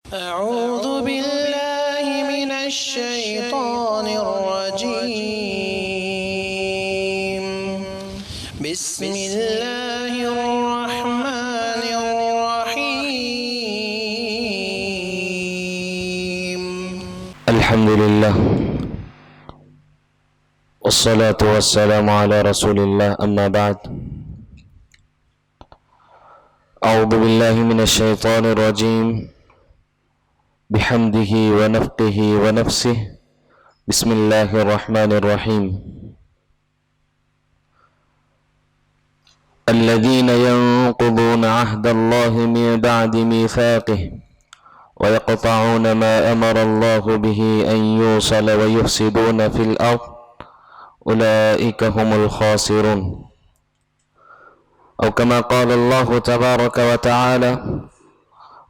أعوذ بالله من الشيطان الرجيم بسم الله الرحمن الرحيم الحمد لله والصلاة والسلام على رسول الله أما بعد أعوذ بالله من الشيطان الرجيم بحمده ونفقه ونفسه بسم الله الرحمن الرحيم الذين ينقضون عهد الله من بعد ميثاقه ويقطعون ما أمر الله به أن يوصل ويفسدون في الأرض أولئك هم الخاسرون أو كما قال الله تبارك وتعالى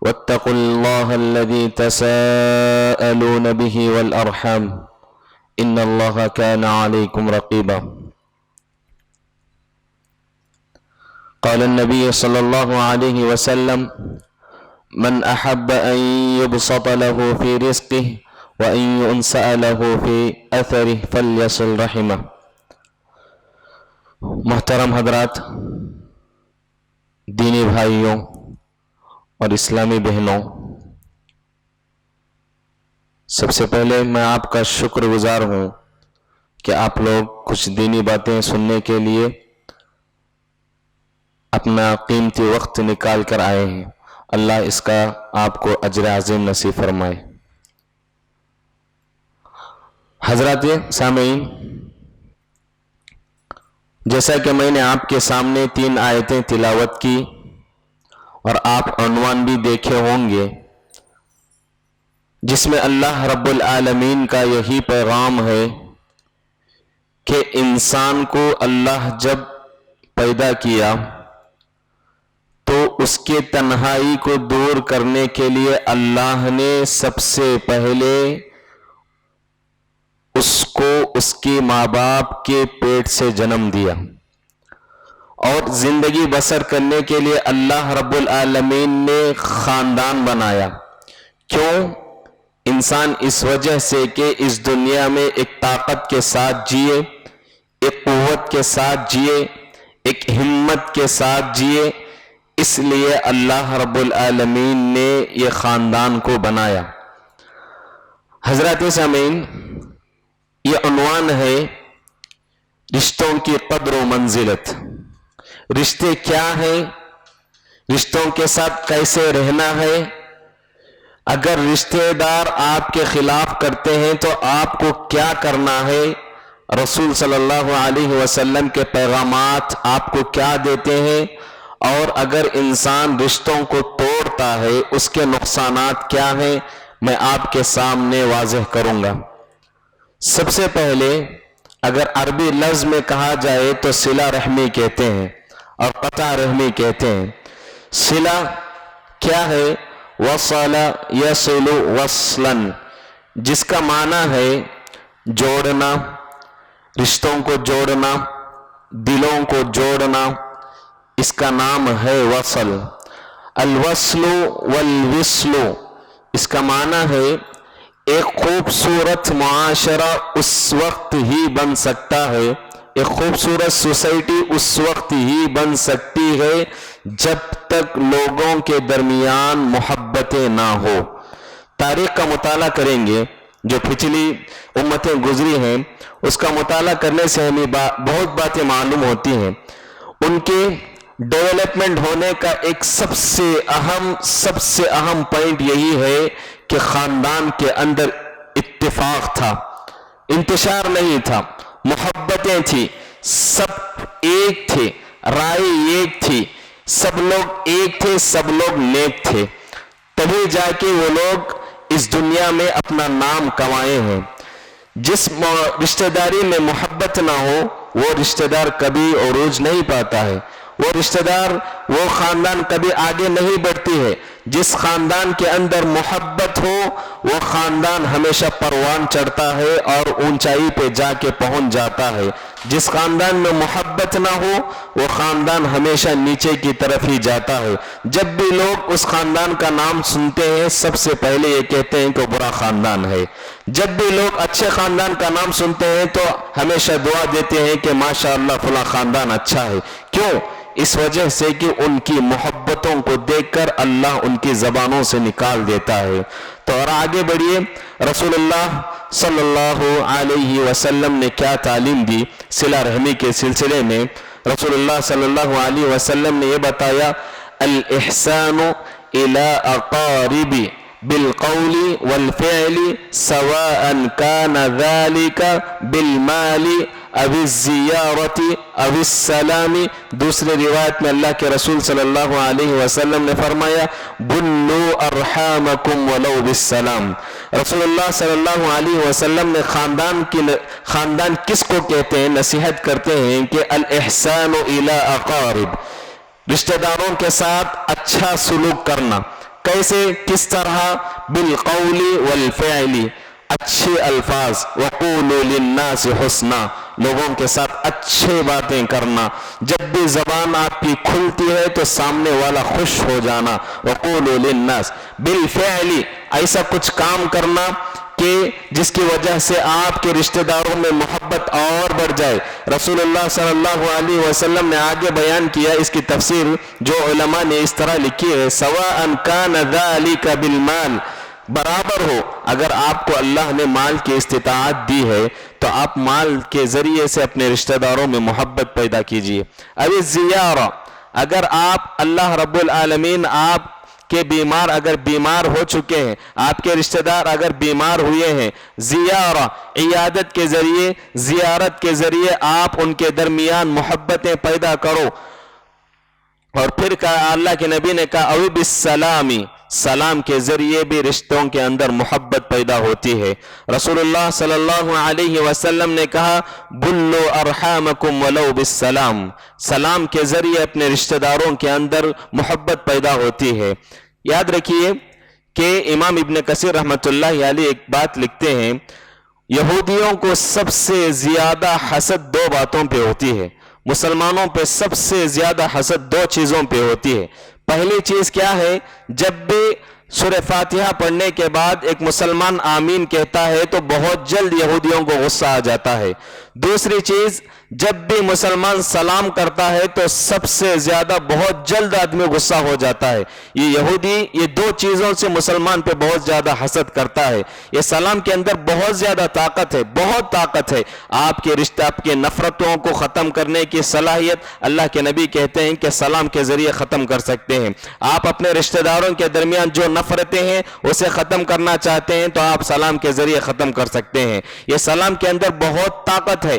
واتقوا الله الذي تساءلون به والأرحام إن الله كان عليكم رقيبا قال النبي صلى الله عليه وسلم من أحب أن يبسط له في رزقه وأن ينسأ له في أثره فليصل رحمه. محترم حضرات، دینی بھائیوں اور اسلامی بہنوں، سب سے پہلے میں آپ کا شکر گزار ہوں کہ آپ لوگ کچھ دینی باتیں سننے کے لیے اپنا قیمتی وقت نکال کر آئے ہیں. اللہ اس کا آپ کو اجر عظیم نصیب فرمائے. حضرات سامعین، جیسا کہ میں نے آپ کے سامنے 3 آیتیں تلاوت کی اور آپ عنوان بھی دیکھے ہوں گے، جس میں اللہ رب العالمین کا یہی پیغام ہے کہ انسان کو اللہ جب پیدا کیا تو اس کے تنہائی کو دور کرنے کے لیے اللہ نے سب سے پہلے اس کو اس کے ماں باپ کے پیٹ سے جنم دیا، اور زندگی بسر کرنے کے لیے اللہ رب العالمین نے خاندان بنایا. کیوں؟ انسان اس وجہ سے کہ اس دنیا میں ایک طاقت کے ساتھ جیے، ایک قوت کے ساتھ جیے، ایک ہمت کے ساتھ جیے، اس لیے اللہ رب العالمین نے یہ خاندان کو بنایا. حضرات سامعین، یہ عنوان ہے رشتوں کی قدر و منزلت. رشتے کیا ہیں؟ رشتوں کے ساتھ کیسے رہنا ہے؟ اگر رشتے دار آپ کے خلاف کرتے ہیں تو آپ کو کیا کرنا ہے؟ رسول صلی اللہ علیہ وسلم کے پیغامات آپ کو کیا دیتے ہیں؟ اور اگر انسان رشتوں کو توڑتا ہے اس کے نقصانات کیا ہیں؟ میں آپ کے سامنے واضح کروں گا. سب سے پہلے اگر عربی لفظ میں کہا جائے تو صلہ رحمی کہتے ہیں اور قطع رحمی کہتے ہیں. صلہ کیا ہے؟ وصل یصل وصلا، جس کا معنی ہے جوڑنا، رشتوں کو جوڑنا، دلوں کو جوڑنا، اس کا نام ہے وصل. الوصل والوصل، اس کا معنی ہے ایک خوبصورت معاشرہ اس وقت ہی بن سکتا ہے، ایک خوبصورت سوسائٹی اس وقت ہی بن سکتی ہے جب تک لوگوں کے درمیان محبتیں نہ ہو. تاریخ کا مطالعہ کریں گے، جو پچھلی امتیں گزری ہیں اس کا مطالعہ کرنے سے ہمیں بہت باتیں معلوم ہوتی ہیں. ان کے ڈیولپمنٹ ہونے کا ایک سب سے اہم پوائنٹ یہی ہے کہ خاندان کے اندر اتفاق تھا، انتشار نہیں تھا، محبتیں تھی، سب ایک تھے، رائے ایک تھی، سب لوگ ایک تھے، سب لوگ نیک تھے. تبھی جا کے وہ لوگ اس دنیا میں اپنا نام کمائے ہیں. جس رشتہ داری میں محبت نہ ہو وہ رشتہ دار کبھی عروج نہیں پاتا ہے، وہ رشتہ دار، وہ خاندان کبھی آگے نہیں بڑھتی ہے. جس خاندان کے اندر محبت ہو وہ خاندان ہمیشہ پروان چڑھتا ہے اور اونچائی پہ جا کے پہنچ جاتا ہے. جس خاندان میں محبت نہ ہو وہ خاندان ہمیشہ نیچے کی طرف ہی جاتا ہے. جب بھی لوگ اس خاندان کا نام سنتے ہیں سب سے پہلے یہ کہتے ہیں کہ برا خاندان ہے. جب بھی لوگ اچھے خاندان کا نام سنتے ہیں تو ہمیشہ دعا دیتے ہیں کہ ماشاءاللہ فلاں خاندان اچھا ہے. کیوں؟ اس وجہ سے کہ ان کی محبتوں کو دیکھ کر اللہ ان کی زبانوں سے نکال دیتا ہے. تو اور آگے بڑھیے، رسول اللہ صلی اللہ علیہ وسلم نے کیا تعلیم دی صلہ رحمی کے سلسلے میں. رسول اللہ صلی اللہ علیہ وسلم نے یہ بتایا، الاحسان الی اقارب بالقول والفعل سواء كان ذلك بالمال او الزیارت او السلام. دوسرے روایت میں اللہ کے رسول صلی اللہ علیہ وسلم نے فرمایا، بلوا ارحامکم ولو بالسلام. رسول اللہ صلی اللہ علیہ وسلم نے خاندان کس کو کہتے ہیں نصیحت کرتے ہیں کہ الاحسان الی اقارب، رشتہ داروں کے ساتھ اچھا سلوک کرنا. کیسے؟ کس طرح؟ بالقول والفعل، اچھے الفاظ، وقولوا للناس حسنا، لوگوں کے ساتھ اچھے باتیں کرنا. جب بھی زبان آپ کی کھلتی ہے تو سامنے والا خوش ہو جانا. وقولوا للناس، بالفعل، ایسا کچھ کام کرنا کہ جس کی وجہ سے آپ کے رشتہ داروں میں محبت اور بڑھ جائے. رسول اللہ صلی اللہ علیہ وسلم نے آگے بیان کیا اس کی تفسیر جو علماء نے اس طرح لکھی ہے، سواء کان ذلک بالمال، برابر ہو. اگر آپ کو اللہ نے مال کی استطاعت دی ہے تو آپ مال کے ذریعے سے اپنے رشتہ داروں میں محبت پیدا کیجیے. اب زیارہ، اگر آپ اللہ رب العالمین آپ کہ بیمار اگر بیمار ہو چکے ہیں، آپ کے رشتہ دار اگر بیمار ہوئے ہیں، زیارہ، عیادت کے ذریعے، زیارت کے ذریعے آپ ان کے درمیان محبتیں پیدا کرو. اور پھر کہا اللہ کے نبی نے کہا او بالسلامی، سلام کے ذریعے بھی رشتوں کے اندر محبت پیدا ہوتی ہے. رسول اللہ صلی اللہ علیہ وسلم نے کہا بلو ارحامکم ولو بالسلام، سلام کے ذریعے اپنے رشتہ داروں کے اندر محبت پیدا ہوتی ہے. یاد رکھیے کہ امام ابن کثیر رحمۃ اللہ علیہ ایک بات لکھتے ہیں، یہودیوں کو سب سے زیادہ حسد دو باتوں پہ ہوتی ہے. مسلمانوں پہ سب سے زیادہ حسد دو چیزوں پہ ہوتی ہے. پہلی چیز کیا ہے؟ جب بھی سورہ فاتحہ پڑھنے کے بعد ایک مسلمان آمین کہتا ہے تو بہت جلد یہودیوں کو غصہ آ جاتا ہے. دوسری چیز، جب بھی مسلمان سلام کرتا ہے تو سب سے زیادہ بہت جلد آدمی غصہ ہو جاتا ہے. یہ یہودی یہ دو چیزوں سے مسلمان پہ بہت زیادہ حسد کرتا ہے. یہ سلام کے اندر بہت زیادہ طاقت ہے، بہت طاقت ہے. آپ کے رشتہ، آپ کے نفرتوں کو ختم کرنے کی صلاحیت اللہ کے نبی کہتے ہیں کہ سلام کے ذریعے ختم کر سکتے ہیں. آپ اپنے رشتہ داروں کے درمیان جو نفرتیں ہیں اسے ختم کرنا چاہتے ہیں تو آپ سلام کے ذریعے ختم کر سکتے ہیں. یہ سلام کے اندر بہت طاقت ہے.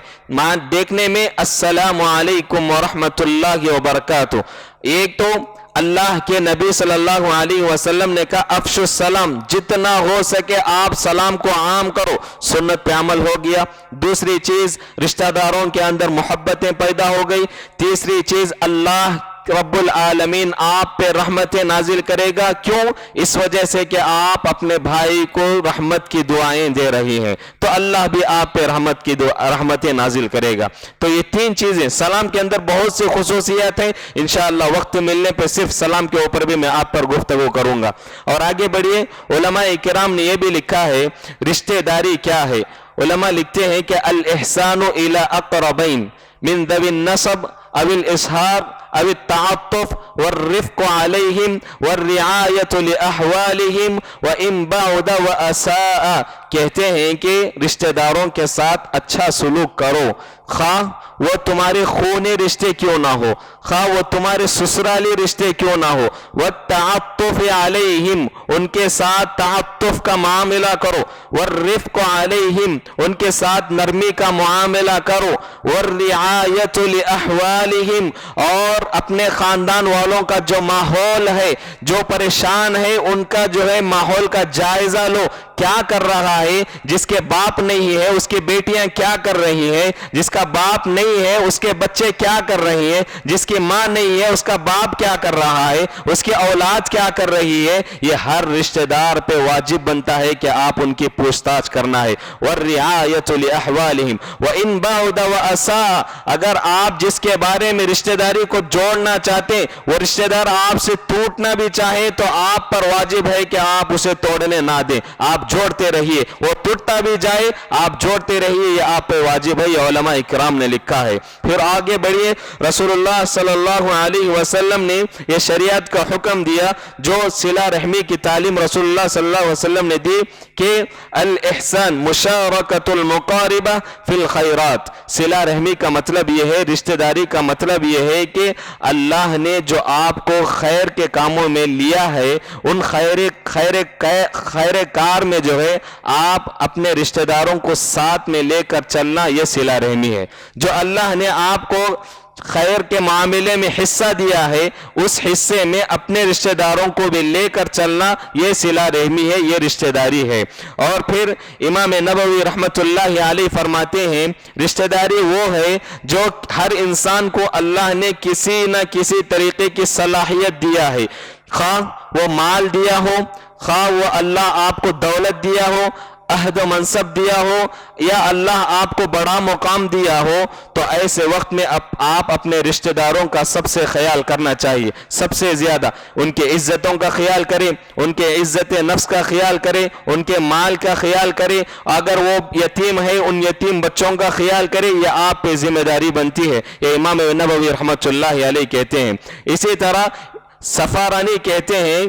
دیکھنے میں السلام علیکم ورحمۃ اللہ وبرکاتہ، ایک تو اللہ کے نبی صلی اللہ علیہ وسلم نے کہا افشوا السلام، جتنا ہو سکے آپ سلام کو عام کرو، سنت پہ عمل ہو گیا. دوسری چیز، رشتہ داروں کے اندر محبتیں پیدا ہو گئی. تیسری چیز، اللہ رب العالمین آپ پہ رحمتیں نازل کرے گا. کیوں؟ اس وجہ سے کہ آپ اپنے بھائی کو رحمت کی دعائیں دے رہی ہیں تو اللہ بھی آپ پہ رحمتیں نازل کرے گا. تو یہ تین چیزیں سلام کے اندر بہت سی خصوصیات ہیں. انشاءاللہ وقت ملنے پہ صرف سلام کے اوپر بھی میں آپ پر گفتگو کروں گا. اور آگے بڑھیے، علماء کرام نے یہ بھی لکھا ہے رشتہ داری کیا ہے. علماء لکھتے ہیں کہ الاحسان الی اقربین من ذوی النسب او الاسحار او التعطف والرفق علیہم والرعایت لأحوالہم وان بعد واساء. کہتے ہیں کہ رشتہ داروں کے ساتھ اچھا سلوک کرو، خواہ وہ تمہارے خونی رشتے کیوں نہ ہو، خواہ وہ تمہارے سسرالی رشتے کیوں نہ ہو. والتعطف علیہم، ان کے ساتھ تعطف کا معاملہ کرو. والرفق علیہم، ان کے ساتھ نرمی کا معاملہ کرو. والرعایت لأحوالہم، اور اپنے خاندان والوں کا جو ماحول ہے، جو پریشان ہے، ان کا جو ہے ماحول کا جائزہ لو. کیا کر رہا ہے، جس کے باپ نہیں ہے اس کی بیٹیاں کیا کر رہی ہیں، جس کا باپ نہیں ہے اس کے بچے کیا کر رہی ہیں، جس کی ماں نہیں ہے اس کا باپ کیا کر رہا ہے، اس کی اولاد کیا کر رہی ہے، یہ ہر رشتہ دار پہ واجب بنتا ہے کہ آپ ان کی پوچھ تاچھ کرنا ہے۔ وَالرِّعَایَةُ لِأَحْوَالِهِمْ وَإِن بَعُدَ وَأَسَاءَ، اگر آپ جس کے بارے میں رشتہ داری کو جوڑنا چاہتے وہ رشتہ دار آپ سے ٹوٹنا بھی چاہے تو آپ پر واجب ہے کہ آپ اسے توڑنے نہ دیں، آپ جوڑتے رہیے، وہ ٹوٹتا بھی جائے آپ جوڑتے رہیے، یہ آپ پہ واجب ہے، یہ علماء اکرام نے لکھا ہے۔ پھر آگے بڑھیے، رسول اللہ صلی اللہ علیہ وسلم نے یہ شریعت کا حکم دیا، جو صلہ رحمی کی تعلیم رسول اللہ صلی اللہ علیہ وسلم نے دی کہ الاحسان مشارکت المقاربہ فی الخیرات، صلہ رحمی کا مطلب یہ ہے، رشتہ داری کا مطلب یہ ہے کہ اللہ نے جو آپ کو خیر کے کاموں میں لیا ہے ان خیر کار میں جو ہے آپ اپنے رشتہ داروں کو ساتھ میں لے کر چلنا، یہ صلہ رحمی ہے۔ جو اللہ نے آپ کو خیر کے معاملے میں حصہ دیا ہے اس حصے میں اپنے رشتہ داروں کو بھی لے کر چلنا، یہ صلہ رحمی ہے، یہ رشتہ داری ہے۔ اور پھر امام نبوی رحمت اللہ علیہ فرماتے ہیں رشتہ داری وہ ہے جو ہر انسان کو اللہ نے کسی نہ کسی طریقے کی صلاحیت دیا ہے، خواہ وہ مال دیا ہو، خواہ وہ اللہ آپ کو دولت دیا ہو، عہد و منصب دیا ہو، یا اللہ آپ کو بڑا مقام دیا ہو، تو ایسے وقت میں آپ اپنے رشتہ داروں کا سب سے خیال کرنا چاہیے، سب سے زیادہ ان کے عزتوں کا خیال کریں، ان کے عزت نفس کا خیال کریں، ان کے مال کا خیال کریں، اگر وہ یتیم ہے ان یتیم بچوں کا خیال کریں، یہ آپ پہ ذمہ داری بنتی ہے، یہ امام نبوی رحمۃ اللہ علیہ کہتے ہیں۔ اسی طرح سفارانی کہتے ہیں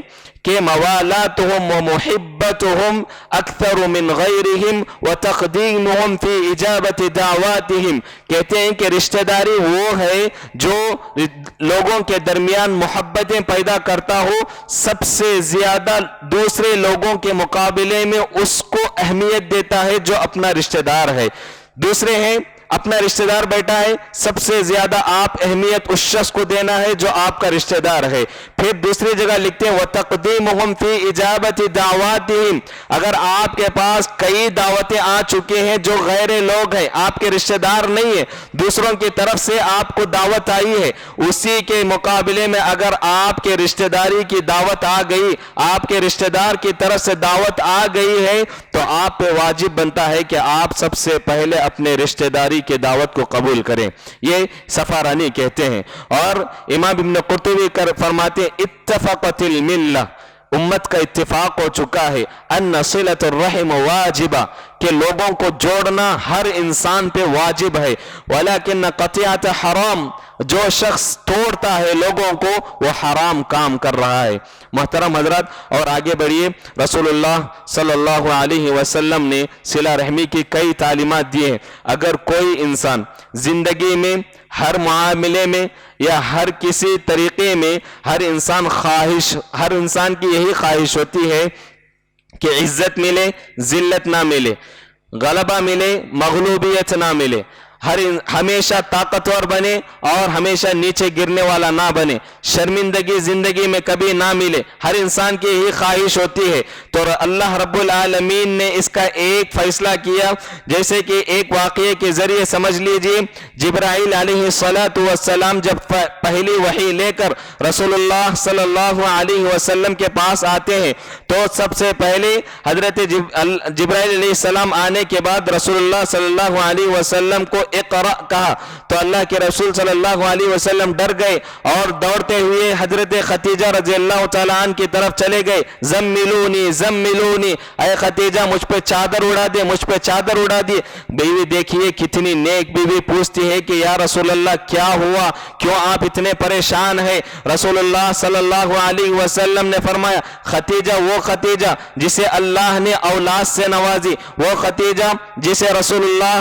کہ موالاتهم ومحبتهم اکثر من غیرهم وتقدیمهم فی اجابت دعواتهم، کہتے ہیں کہ رشتہ داری وہ ہے جو لوگوں کے درمیان محبتیں پیدا کرتا ہو، سب سے زیادہ دوسرے لوگوں کے مقابلے میں اس کو اہمیت دیتا ہے جو اپنا رشتہ دار ہے۔ دوسرے ہیں اپنا رشتہ دار بیٹھا ہے، سب سے زیادہ آپ اہمیت اس شخص کو دینا ہے جو آپ کا رشتہ دار ہے۔ پھر دوسری جگہ لکھتے ہیں وَتَقْدِيمُهُمْ فِي إِجَابَةِ دَعْوَاتِهِمْ، اگر آپ کے پاس کئی دعوتیں آ چکے ہیں جو غیر لوگ ہیں، آپ کے رشتہ دار نہیں ہیں، دوسروں کی طرف سے آپ کو دعوت آئی ہے، اسی کے مقابلے میں اگر آپ کے رشتہ داری کی دعوت آ گئی، آپ کے رشتہ دار کی طرف سے دعوت آ گئی ہے، تو آپ پہ واجب بنتا ہے کہ آپ سب سے پہلے اپنے رشتہ داری کے دعوت کو قبول کریں، یہ سفارانی کہتے ہیں۔ اور امام ابن قرطبی فرماتے ہیں اتفقت الملہ، امت کا اتفاق ہو چکا ہے، ان صلۃ الرحم واجبہ، کہ لوگوں کو جوڑنا ہر انسان پہ واجب ہے، ولیکن قطیعت حرام، جو شخص توڑتا ہے لوگوں کو وہ حرام کام کر رہا ہے۔ محترم حضرات، اور آگے بڑھیے، رسول اللہ صلی اللہ علیہ وسلم نے صلہ رحمی کی کئی تعلیمات دی ہیں۔ اگر کوئی انسان زندگی میں ہر معاملے میں یا ہر کسی طریقے میں ہر انسان کی یہی خواہش ہوتی ہے کہ عزت ملے ذلت نہ ملے، غلبہ ملے مغلوبیت نہ ملے، ہمیشہ طاقتور بنے اور ہمیشہ نیچے گرنے والا نہ بنے، شرمندگی زندگی میں کبھی نہ ملے، ہر انسان کی یہی خواہش ہوتی ہے۔ تو اللہ رب العالمین نے اس کا ایک فیصلہ کیا، جیسے کہ ایک واقعے کے ذریعے سمجھ لیجئے، جبرائیل علیہ السلام جب پہلی وحی لے کر رسول اللہ صلی اللہ علیہ وسلم کے پاس آتے ہیں تو سب سے پہلے حضرت جبرائیل علیہ السلام آنے کے بعد رسول اللہ صلی اللہ علیہ وسلم کو اقرأ کہا، تو اللہ کے رسول صلی اللہ علیہ وسلم ڈر گئے اور دوڑتے ہوئے حضرت خدیجہ رضی اللہ تعالیٰ عنہ کی طرف چلے گئے، زملونی زملونی، اے خدیجہ مجھ پہ چادر اڑا دے، مجھ پہ چادر اڑا دی۔ بیوی دیکھیے کتنی نیک بیوی، پوچھتی ہے کہ یا رسول اللہ کیا ہوا، کیوں آپ اتنے پریشان ہیں؟ رسول اللہ صلی اللہ علیہ وسلم نے فرمایا خدیجہ وہ خدیجہ جسے اللہ نے اولاد سے نوازی، وہ خدیجہ جسے رسول اللہ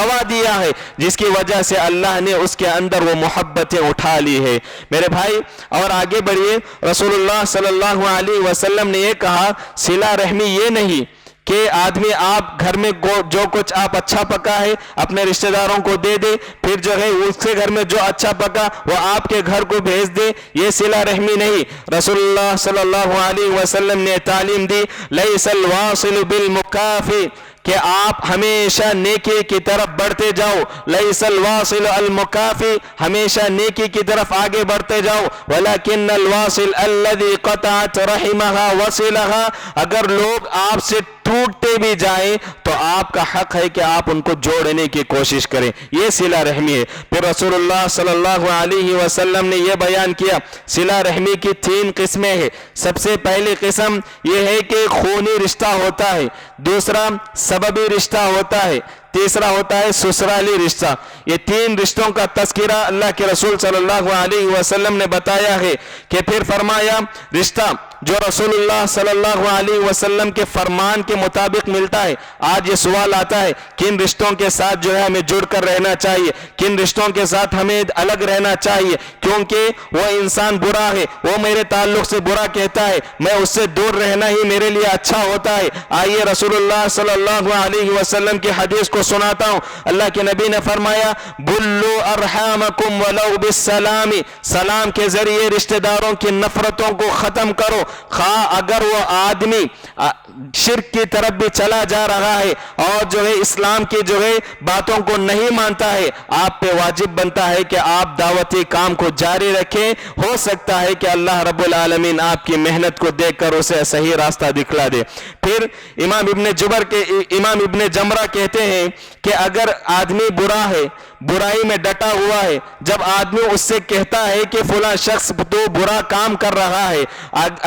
گواہ دیا ہے، جس کی وجہ سے اللہ نے اس کے اندر وہ محبتیں اٹھا لی ہے۔ میرے بھائی اور آگے بڑھیے، رسول اللہ صلی اللہ علیہ وسلم نے یہ کہا صلہ رحمی یہ نہیں کہ آدمی آپ گھر میں جو کچھ آپ اچھا پکا ہے اپنے رشتہ داروں کو دے دے، پھر جو ہے اس کے گھر میں جو اچھا پکا وہ آپ کے گھر کو بھیج دے، یہ صلہ رحمی نہیں۔ رسول اللہ صلی اللہ علیہ وسلم نے تعلیم دی لیس الواصل بالمکافی، کہ آپ ہمیشہ نیکی کی طرف بڑھتے جاؤ، لیس الواصل المکافی، ہمیشہ نیکی کی طرف آگے بڑھتے جاؤ، ولکن الواصل الذی قطعت رحمہا وصلہا، اگر لوگ آپ سے ٹوٹتے بھی جائیں تو آپ کا حق ہے کہ آپ ان کو جوڑنے کی کوشش کریں، یہ صلہ رحمی ہے۔ پھر رسول اللہ صلی اللہ علیہ وسلم نے یہ بیان کیا صلہ رحمی کی 3 قسمیں ہیں۔ سب سے پہلی قسم یہ ہے کہ خونی رشتہ ہوتا ہے، دوسرا سببی رشتہ ہوتا ہے، تیسرا ہوتا ہے سسرالی رشتہ۔ یہ 3 رشتوں کا تذکرہ اللہ کے رسول صلی اللہ علیہ وسلم نے بتایا ہے کہ پھر فرمایا رشتہ جو رسول اللہ صلی اللہ علیہ وسلم کے فرمان کے مطابق ملتا ہے۔ آج یہ سوال آتا ہے کن رشتوں کے ساتھ جو ہے ہمیں جڑ کر رہنا چاہیے، کن رشتوں کے ساتھ ہمیں الگ رہنا چاہیے، کیونکہ وہ انسان برا ہے، وہ میرے تعلق سے برا کہتا ہے، میں اس سے دور رہنا ہی میرے لیے اچھا ہوتا ہے۔ آئیے رسول اللہ صلی اللہ علیہ وسلم کی حدیث کو سناتا ہوں۔ اللہ کے نبی نے فرمایا بلو ارحامکم ولو بالسلام، سلام کے ذریعے رشتہ داروں کی نفرتوں کو ختم کرو، خواہ اگر وہ آدمی شرک کی طرف بھی چلا جا رہا ہے اور جو ہے اسلام کی جو ہے باتوں کو نہیں مانتا ہے، آپ پہ واجب بنتا ہے کہ آپ دعوتی کام کو جاری رکھیں۔ ہو سکتا ہے کہ اللہ رب العالمین آپ کی محنت کو دیکھ کر اسے صحیح راستہ دکھلا دے۔ پھر امام ابن جمرہ کہتے ہیں کہ اگر آدمی برا ہے، برائی میں ڈٹا ہوا ہے، جب آدمی اس سے کہتا ہے کہ فلاں شخص تو برا کام کر رہا ہے،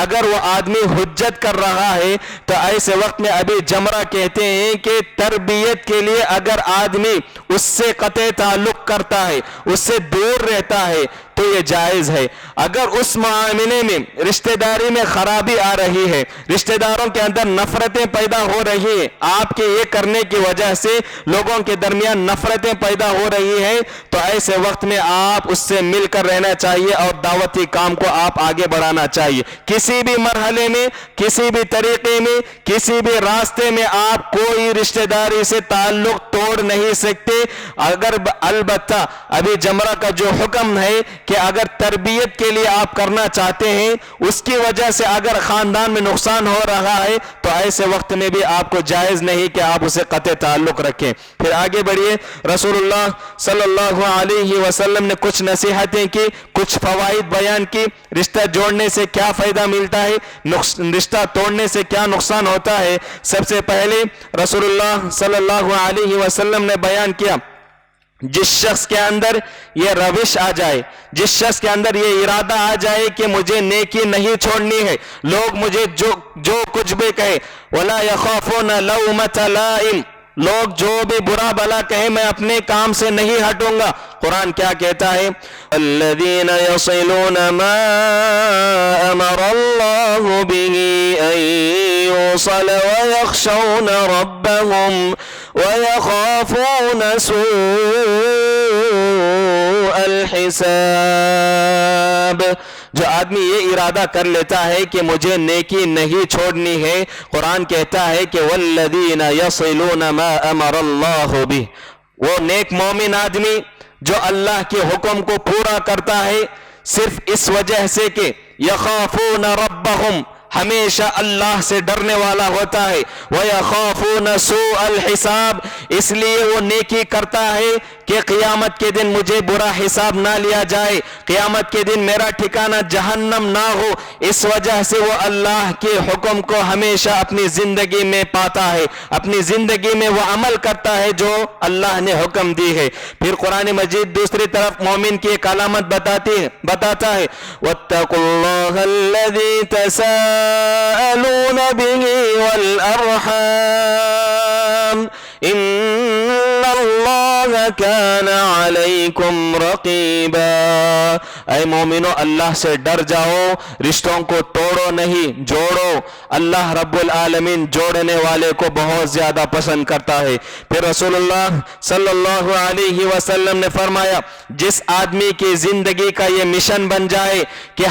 اگر وہ آدمی حجت کر رہا ہے تو ایسے وقت میں ابھی جمرہ کہتے ہیں کہ تربیت کے لیے اگر آدمی اس سے قطع تعلق کرتا ہے، اس سے دور رہتا ہے تو یہ جائز ہے۔ اگر اس معاملے میں رشتہ داری میں خرابی آ رہی ہے، رشتہ داروں کے اندر نفرتیں پیدا ہو رہی ہیں، آپ کے یہ کرنے کی وجہ سے لوگوں کے درمیان نفرتیں پیدا ہو رہی ہیں، تو ایسے وقت میں آپ اس سے مل کر رہنا چاہیے اور دعوتی کام کو آپ آگے بڑھانا چاہیے۔ کسی بھی مرحلے میں، کسی بھی طریقے میں، کسی بھی راستے میں آپ کوئی رشتہ داری سے تعلق توڑ نہیں سکتے، اگر البتہ ابھی جمرہ کا جو حکم ہے کہ اگر تربیت کے لیے آپ کرنا چاہتے ہیں، اس کی وجہ سے اگر خاندان میں نقصان ہو رہا ہے تو ایسے وقت میں بھی آپ کو جائز نہیں کہ آپ اسے قطع تعلق رکھیں۔ پھر آگے بڑھیے، رسول اللہ صلی اللہ علیہ وسلم نے کچھ نصیحتیں کی، کچھ فوائد بیان کی، رشتہ جوڑنے سے کیا فائدہ ملتا ہے، رشتہ توڑنے سے کیا نقصان ہوتا ہے۔ سب سے پہلے رسول اللہ صلی اللہ علیہ وسلم نے بیان کیا جس شخص کے اندر یہ روش آ جائے، جس شخص کے اندر یہ ارادہ آ جائے کہ مجھے نیکی نہیں چھوڑنی ہے، لوگ مجھے جو کچھ بھی کہے، وَلَا يَخَافُونَ لَوْمَةَ لَائِمٍ، لوگ جو بھی برا بلا کہیں میں اپنے کام سے نہیں ہٹوں گا۔ قرآن کیا کہتا ہے؟ الذین یصلون ما امر اللہ بہ ان یوصل ویخشون ربهم ویخافون سوء الحساب۔ جو آدمی یہ ارادہ کر لیتا ہے کہ مجھے نیکی نہیں چھوڑنی ہے، قرآن کہتا ہے کہ والذین یصلون ما امر اللہ بہ، وہ نیک مومن آدمی جو اللہ کے حکم کو پورا کرتا ہے صرف اس وجہ سے کہ یخافون ربہم، ہمیشہ اللہ سے ڈرنے والا ہوتا ہے، وَيَخَافُونَ سُوءَ الْحِسَابِ، اس لیے وہ نیکی کرتا ہے کہ قیامت کے دن مجھے برا حساب نہ لیا جائے، قیامت کے دن میرا ٹھکانہ جہنم نہ ہو، اس وجہ سے وہ اللہ کے حکم کو ہمیشہ اپنی زندگی میں پاتا ہے، اپنی زندگی میں وہ عمل کرتا ہے جو اللہ نے حکم دی ہے۔ پھر قرآن مجید دوسری طرف مومن کی ایک علامت بتاتا ہے وَاتَّقُوا اللَّهَ الَّذِي تَسَاءَلُونَ بِهِ وَالْأَرْحَامَ إِنَّ اللَّهَ كَانَ عَلَيْكُمْ رَقِيبًا، اے مومنو اللہ سے ڈر جاؤ, رشتوں کو توڑو نہیں جوڑو. اللہ رب العالمین جوڑنے والے کو بہت زیادہ پسند کرتا ہے. پھر رسول اللہ صلی اللہ علیہ وسلم نے فرمایا جس آدمی کی زندگی کا یہ مشن بن جائے کہ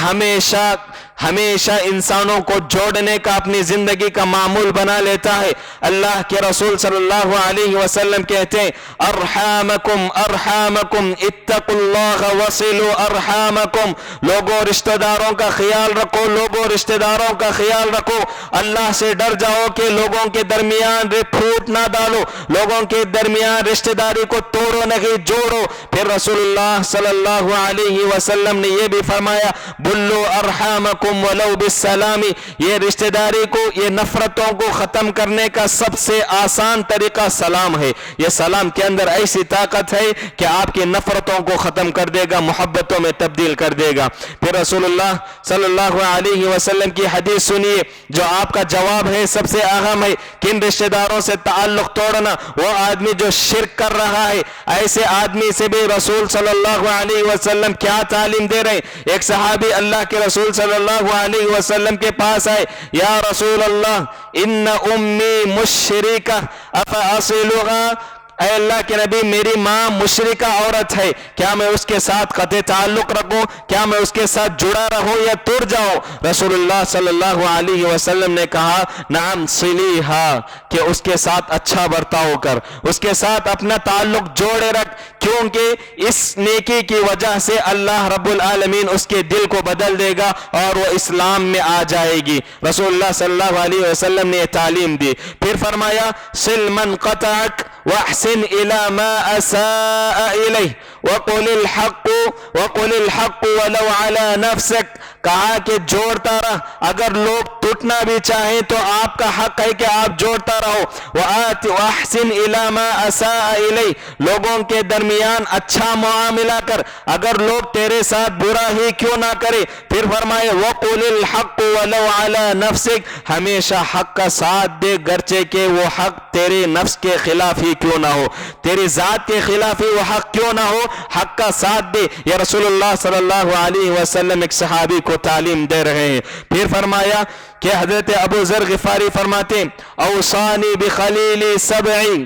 ہمیشہ انسانوں کو جوڑنے کا اپنی زندگی کا معمول بنا لیتا ہے, اللہ کے رسول صلی اللہ علیہ وسلم کہتے ہیں ارحامکم ارحامکم اتقوا اللہ وصلوا ارحامکم, لوگوں رشتہ داروں کا خیال رکھو, لوگوں رشتہ داروں کا خیال رکھو. اللہ سے ڈر جاؤ کہ لوگوں کے درمیان پھوٹ نہ ڈالو, لوگوں کے درمیان رشتہ داری کو توڑو نہیں جوڑو. پھر رسول اللہ صلی اللہ علیہ وسلم نے یہ بھی فرمایا بلو ارحامکم ولو بالسلامی, یہ رشتہ داری کو, یہ نفرتوں کو ختم کرنے کا سب سے آسان طریقہ سلام ہے. یہ سلام کے اندر ایسی طاقت ہے کہ آپ کی نفرتوں کو ختم کر دے گا, محبتوں میں تبدیل کر دے گا. پھر رسول اللہ صلی اللہ علیہ وسلم کی حدیث سنیے جو آپ کا جواب ہے سب سے اہم ہے. کن رشتہ داروں سے تعلق توڑنا؟ وہ آدمی جو شرک کر رہا ہے, ایسے آدمی سے بھی رسول صلی اللہ علیہ وسلم کیا تعلیم دے رہے ہیں. ایک صحابی اللہ کے رسول صلی اللہ علیہ وسلم کے پاس آئے, یا رسول اللہ ان امی مشرکہ افاصلها, اے اللہ کے نبی میری ماں مشرکہ عورت ہے, کیا میں اس کے ساتھ قطع تعلق رکھوں, کیا میں اس کے ساتھ جڑا رہوں یا ٹوٹ جاؤں؟ رسول اللہ صلی اللہ علیہ وسلم نے کہا نعم صلیہا, کہ اس کے ساتھ اچھا برتاؤ کر, اس کے ساتھ اپنا تعلق جوڑے رکھ, کیونکہ اس نیکی کی وجہ سے اللہ رب العالمین اس کے دل کو بدل دے گا اور وہ اسلام میں آ جائے گی. رسول اللہ صلی اللہ علیہ وسلم نے یہ تعلیم دی. پھر فرمایا صل من قطعک واحسن الى ما اساء الیہ وقل الحق ولو على نفسک, کہا کہ جوڑتا رہ, اگر لوگ ٹوٹنا بھی چاہیں تو آپ کا حق ہے کہ آپ جوڑتا رہو. واحسن الى ما اساء الیہ, لوگوں کے درمیان اچھا معاملہ کر اگر لوگ تیرے ساتھ برا ہی کیوں نہ کرے. پھر فرمائے وقل الحق ولو على نفسک, ہمیشہ حق کا ساتھ دے گرچہ کہ وہ حق تیرے نفس کے خلاف ہی کیوں نہ ہو, تیری ذات کے خلاف ہی وہ حق کیوں نہ ہو, حق کا ساتھ دے. یا رسول اللہ صلی اللہ علیہ وسلم ایک صحابی کو تعلیم دے رہے ہیں. پھر فرمایا کہ حضرت ابو ذر غفاری فرماتے ہیں اوصانی بخلیلی سبعی,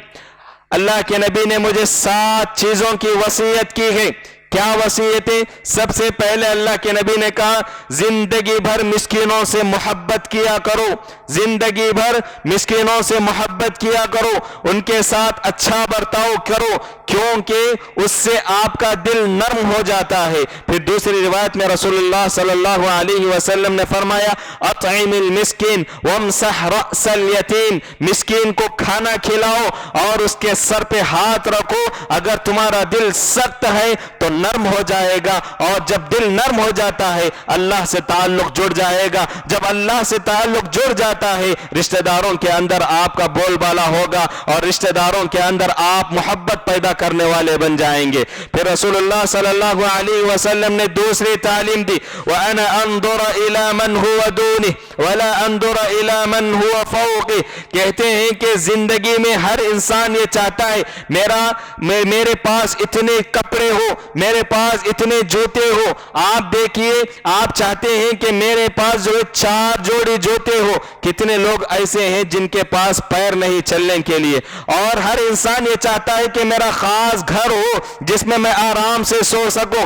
اللہ کے نبی نے مجھے 7 چیزوں کی وصیت کی ہے. کیا وصیتیں؟ سب سے پہلے اللہ کے نبی نے کہا زندگی بھر مسکینوں سے محبت کیا کرو, زندگی بھر مسکینوں سے محبت کیا کرو, ان کے ساتھ اچھا برتاؤ کرو, کیونکہ اس سے آپ کا دل نرم ہو جاتا ہے. پھر دوسری روایت میں رسول اللہ صلی اللہ علیہ وسلم نے فرمایا اطعم المسکین وامسح رأس الیتیم, مسکین کو کھانا کھلاؤ اور اس کے سر پہ ہاتھ رکھو. اگر تمہارا دل سخت ہے تو نرم ہو جائے گا, اور جب دل نرم ہو جاتا ہے اللہ سے تعلق جڑ جائے گا. جب اللہ سے تعلق جڑ جاتا ہے رشتہ داروں کے اندر آپ کا بول بالا ہوگا اور رشتہ داروں کے اندر آپ محبت پیدا کرنے والے بن جائیں گے. پھر رسول اللہ صلی اللہ علیہ وسلم نے دوسری تعلیم دی وَأَنَا أَنظُرَ إِلَى مَنْ هُوَ دُونِهِ وَلَا أَنظُرَ إِلَى مَنْ هُوَ فَوْقِهِ, کہتے ہیں کہ زندگی میں ہر انسان یہ چاہتا ہے میرے پاس اتنے کپڑے ہو, میرے پاس اتنے جوتے ہو. آپ دیکھیے آپ چاہتے ہیں کہ میرے پاس جو 4 جوڑی جوتے ہو, کتنے لوگ ایسے ہیں جن کے پاس پیر نہیں چلنے کے لیے. اور ہر انسان یہ چاہتا ہے کہ میرا خاص گھر ہو جس میں میں آرام سے سو سکوں.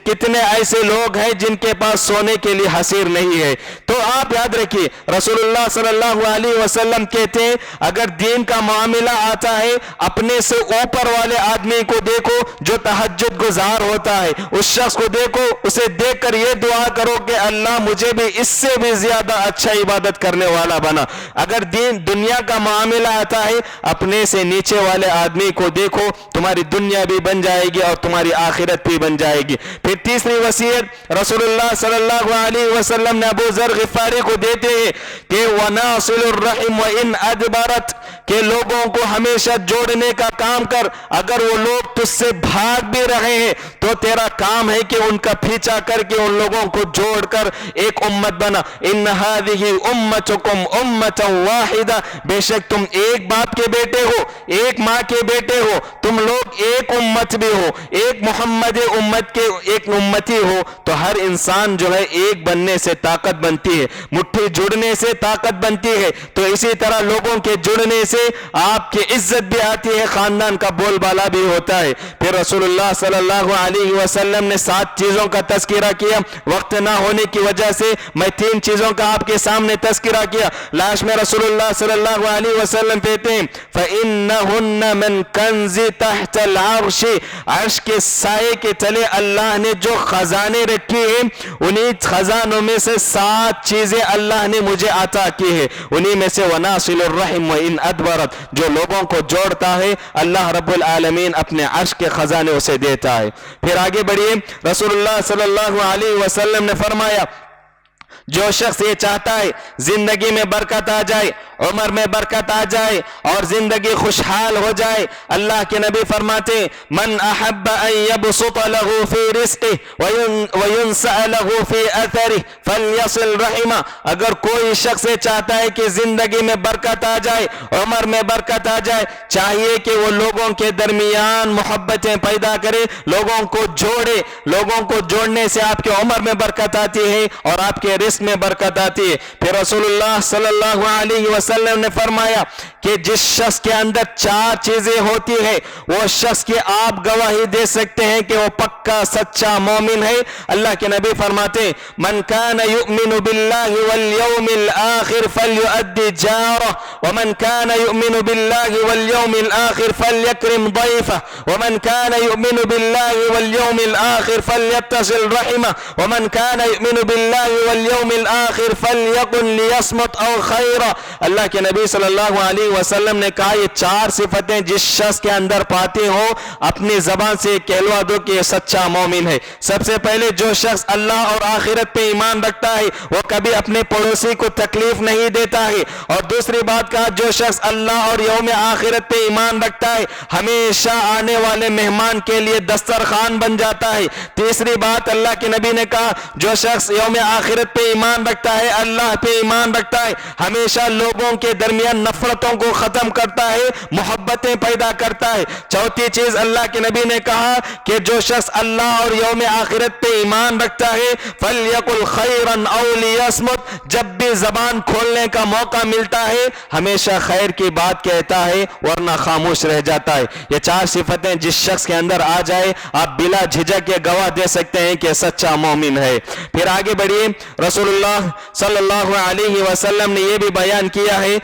کتنے ایسے لوگ ہیں جن کے پاس سونے کے لیے حصیر نہیں ہے. تو آپ یاد رکھیے رسول اللہ صلی اللہ علیہ وسلم کہتے ہیں اگر دین کا معاملہ آتا ہے اپنے سے اوپر والے آدمی کو دیکھو جو تہجد گزار ہوتا ہے, اس شخص کو دیکھو, اسے دیکھ کر یہ دعا کرو کہ اللہ مجھے بھی اس سے بھی زیادہ اچھا عبادت کرنے والا بنا. اگر دنیا کا معاملہ آتا ہے اپنے سے نیچے والے آدمی کو دیکھو, تمہاری دنیا بھی بن جائے گی اور تمہاری آخرت بھی بن جائے گی. پھر تیسری وصیت رسول اللہ صلی اللہ علیہ وسلم نے ابو ذر غفاری کو دیتے ہیں کہ وَنَاصِلُ الرَّحِمْ وَإِنْ أَدْبَرَتْ, کہ لوگوں کو ہمیشہ جوڑنے کا کام کر, اگر وہ لوگ تجھ سے بھاگ بھی رہے ہیں تو تیرا کام ہے کہ ان کا پیچھا کر کے ان لوگوں کو جوڑ کر ایک امت بنا. ان هذه امتکم امتا واحدہ, بے شک تم ایک باپ کے بیٹے ہو, ایک ماں کے بیٹے ہو, تم لوگ ایک امت بھی ہو, ایک محمد امت کے ایک امتی ہو. تو ہر انسان جو ہے ایک بننے سے طاقت بنتی ہے, مٹھی جڑنے سے طاقت بنتی ہے. تو اسی طرح لوگوں کے جڑنے سے آپ کی عزت بھی آتی ہے, خاندان کا بول بالا بھی ہوتا ہے. پھر رسول اللہ صلی اللہ علیہ وسلم نے 7 چیزوں کا تذکرہ کیا. وقت نہ ہونے کی وجہ سے میں 3 چیزوں کا آپ کے سامنے تذکرہ کیا. لاش میں رسول اللہ صلی اللہ علیہ وسلم کہتے ہیں فَإِنَّهُنَّ مِنْ كَنْزِ تَحْتَ الْعَرْشِ, عرش کے سائے کے تلے اللہ نے جو خزانے رکھی ہیں انہی خزانوں میں سے 7 چیزیں اللہ نے مجھے عطا کی ہے. انہی میں سے وَنَاصِلُ الرَّحِمْ وَإِنْ أَدْبَرَتْ, جو لوگوں کو جوڑتا ہے اللہ رب العالمین اپنے عرش کے خزانے اسے دیتا ہے. پھر آگے بڑھیے, رسول اللہ صلی اللہ علیہ وسلم نے فرمایا جو شخص یہ چاہتا ہے زندگی میں برکت آ جائے, عمر میں برکت آ جائے اور زندگی خوشحال ہو جائے, اللہ کے نبی فرماتے من احب ان یبسط له فی رزقه وینسأ له فی اثره فلیصل رحمه, اگر کوئی شخص یہ چاہتا ہے کہ زندگی میں برکت آ جائے, عمر میں برکت آ جائے, چاہیے کہ وہ لوگوں کے درمیان محبتیں پیدا کرے, لوگوں کو جوڑے. لوگوں کو جوڑنے سے آپ کے عمر میں برکت آتی ہے اور آپ کے رزق میں برکت آتی ہے. پھر رسول اللہ صلی اللہ علیہ وسلم نے فرمایا کہ جس شخص کے اندر 4 چیزیں ہوتی ہے وہ شخص کی آپ گواہی دے سکتے ہیں کہ وہ پکا سچا مومن ہے. اللہ کے نبی فرماتے من کان یؤمن باللہ والیوم الآخر فلیؤدی جارہ ومن کان یؤمن باللہ والیوم الآخر فلیکرم ضیفہ ومن کان یؤمن باللہ والیوم الآخر فلیتصل رحمہ ومن کان یؤمن باللہ والیوم الآخر فلیقل لیصمت او خیرہ. اللہ کے نبی صلی اللہ علیہ وسلم نے کہا یہ 4 صفتیں جس شخص کے اندر پاتے ہو اپنی زبان سے کہلوا دو کہ یہ سچا مومن ہے. سب سے پہلے جو شخص اللہ اور آخرت پہ ایمان رکھتا ہے وہ کبھی اپنے پڑوسی کو تکلیف نہیں دیتا ہے. اور دوسری بات کہا جو شخص اللہ اور یوم آخرت پہ ایمان رکھتا ہے ہمیشہ آنے والے مہمان کے لیے دسترخوان بن جاتا ہے. تیسری بات اللہ کے نبی نے کہا جو شخص یوم آخرت پہ ایمان رکھتا ہے, اللہ پہ ایمان رکھتا ہے, ہمیشہ لوگوں کے درمیان نفرتوں کو ختم کرتا ہے, محبتیں پیدا کرتا ہے. چوتھی چیز اللہ کے نبی نے کہا کہ جو شخص اللہ اور یوم آخرت پہ ایمان رکھتا ہے فَلْيَقُلْ خَيْرًا أَوْ لِيَصْمُتْ, جب بھی زبان کھولنے کا موقع ملتا ہے ہمیشہ خیر کی بات کہتا ہے ورنہ خاموش رہ جاتا ہے. یہ 4 صفتیں جس شخص کے اندر آ جائے آپ بلا جھجک کے گواہ دے سکتے ہیں کہ سچا مومن ہے. پھر آگے بڑھیے, رسول اللہ صلی اللہ علیہ وسلم نے یہ بھی بیان کیا ہے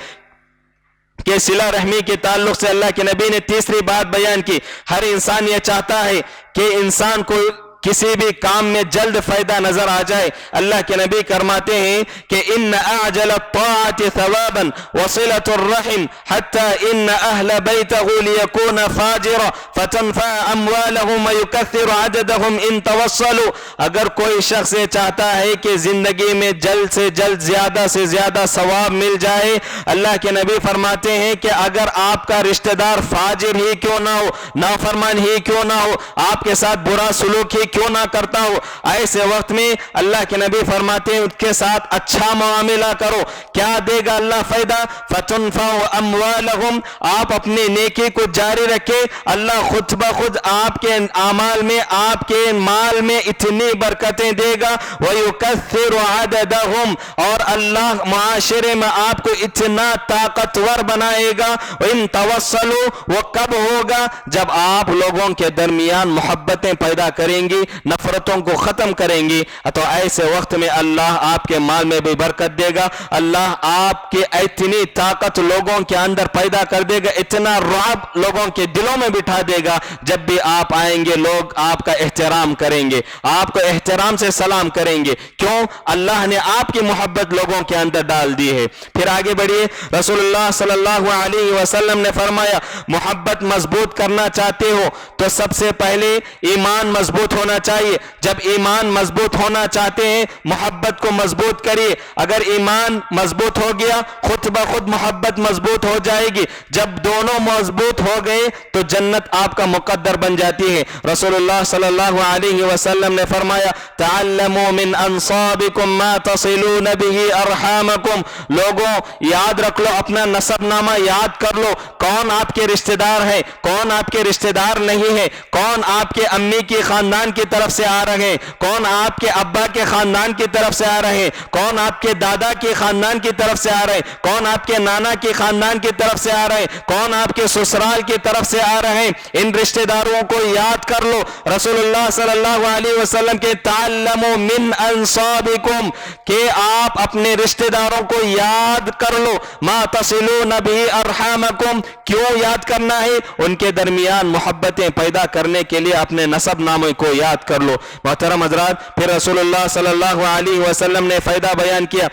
کہ صلہ رحمی کے تعلق سے اللہ کے نبی نے تیسری بات بیان کی. ہر انسان یہ چاہتا ہے کہ انسان کو کسی بھی کام میں جلد فائدہ نظر آ جائے. اللہ کے نبی فرماتے ہیں کہ ان اعجل الطاعت ثوابا وصلة الرحم حتى ان اہل بیته لیکون فاجرا فتنفع اموالهم ويكثر عددهم ان توصلوا. اگر کوئی شخص یہ چاہتا ہے کہ زندگی میں جلد سے جلد زیادہ سے زیادہ ثواب مل جائے, اللہ کے نبی فرماتے ہیں کہ اگر آپ کا رشتہ دار فاجر ہی کیوں نہ ہو, نافرمان ہی کیوں نہ ہو, آپ کے ساتھ برا سلوک ہی کیوں نہ کرتا ہو, ایسے وقت میں اللہ کے نبی فرماتے ہیں اس کے ساتھ اچھا معاملہ کرو. کیا دے گا اللہ فائدہ؟ فتنفع اموالہم, آپ اپنی نیکی کو جاری رکھے, اللہ خود بخود آپ کے اعمال میں آپ کے مال میں اتنی برکتیں دے گا. ویکثر عددہم, اور اللہ معاشرے میں آپ کو اتنا طاقتور بنائے گا. ان توصلوا, وہ کب ہوگا؟ جب آپ لوگوں کے درمیان محبتیں پیدا کریں گی, نفرتوں کو ختم کریں گی, تو ایسے وقت میں اللہ آپ کے مال میں بھی برکت دے گا. اللہ آپ کے اتنی طاقت لوگوں کے اندر پیدا کر دے گا, اتنا رعب لوگوں کے دلوں میں بٹھا دے گا. جب بھی آپ آئیں گے لوگ آپ کا احترام کریں گے, آپ کو احترام سے سلام کریں گے. کیوں؟ اللہ نے آپ کی محبت لوگوں کے اندر ڈال دی ہے. پھر آگے بڑھیے, رسول اللہ صلی اللہ علیہ وسلم نے فرمایا محبت مضبوط کرنا چاہتے ہو تو سب سے پہلے ایمان مضبوط ہونا ہونا چاہیے. جب ایمان مضبوط ہونا چاہتے ہیں محبت کو مضبوط کریے. اگر ایمان مضبوط ہو گیا خود بخود محبت مضبوط ہو جائے گی. جب دونوں مضبوط ہو گئے تو جنت آپ کا مقدر بن جاتی ہے. رسول اللہ صلی اللہ علیہ وسلم نے فرمایا تعلموا من انصابکم ما تصلون به ارحامکم. لوگوں یاد رکھ لو, اپنا نسب نامہ یاد کر لو, کون آپ کے رشتہ دار ہیں, کون آپ کے رشتہ دار نہیں ہیں, کون آپ کے امی کی خاندان کی طرف سے آ رہے ہیں, کون آپ کے ابا کے خاندان کی طرف سے آ رہے ہیں, کون آپ کے دادا کے خاندان کی طرف سے آ رہے ہیں, کون آپ کے نانا کے خاندان کی طرف سے آ رہے ہیں, کون آپ کے سسرال کی طرف سے آ رہے ہیں. ان رشتہ داروں کو یاد کر لو. رسول اللہ صلی اللہ علیہ وسلم کے تعلموا من انصابکم کہ آپ اپنے رشتہ داروں کو یاد کر لو. ما تصلون به ارحامکم, کیوں یاد کرنا ہے؟ ان کے درمیان محبتیں پیدا کرنے کے لیے اپنے نسب نامے کو یاد کر لو. محترم حضرات, پھر رسول اللہ صلی اللہ علیہ وسلم نے فائدہ بیان کیا.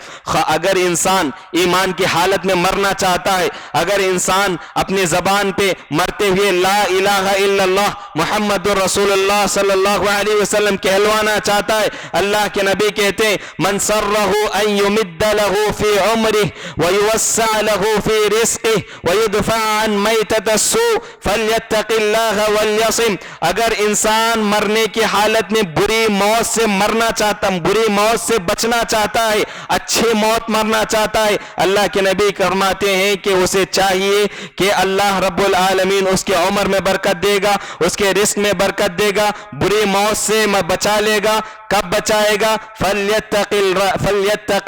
اگر انسان ایمان کی حالت میں مرنا چاہتا ہے, اگر انسان اپنی زبان پہ مرتے ہوئے لا الہ الا اللہ محمد رسول اللہ صلی اللہ علیہ وسلم کہلوانا چاہتا ہے, اللہ کے نبی کہتے ہیں من سرہ ان یمد له فی عمرہ ویوسع له فی رزقہ ویدفع عن میتۃ السوء فلیتق اللہ ولیصم. اگر انسان مرنے کی حالت میں بری موت سے مرنا چاہتا, بری موت سے بچنا چاہتا ہے, اچھی موت مرنا چاہتا ہے, اللہ کے نبی فرماتے ہیں کہ اسے چاہیے کہ اللہ رب العالمین اس کے عمر میں برکت دے گا, اس کے رزق میں برکت دے گا, بری موت سے بچا لے گا. کب بچائے گا؟ فلیتق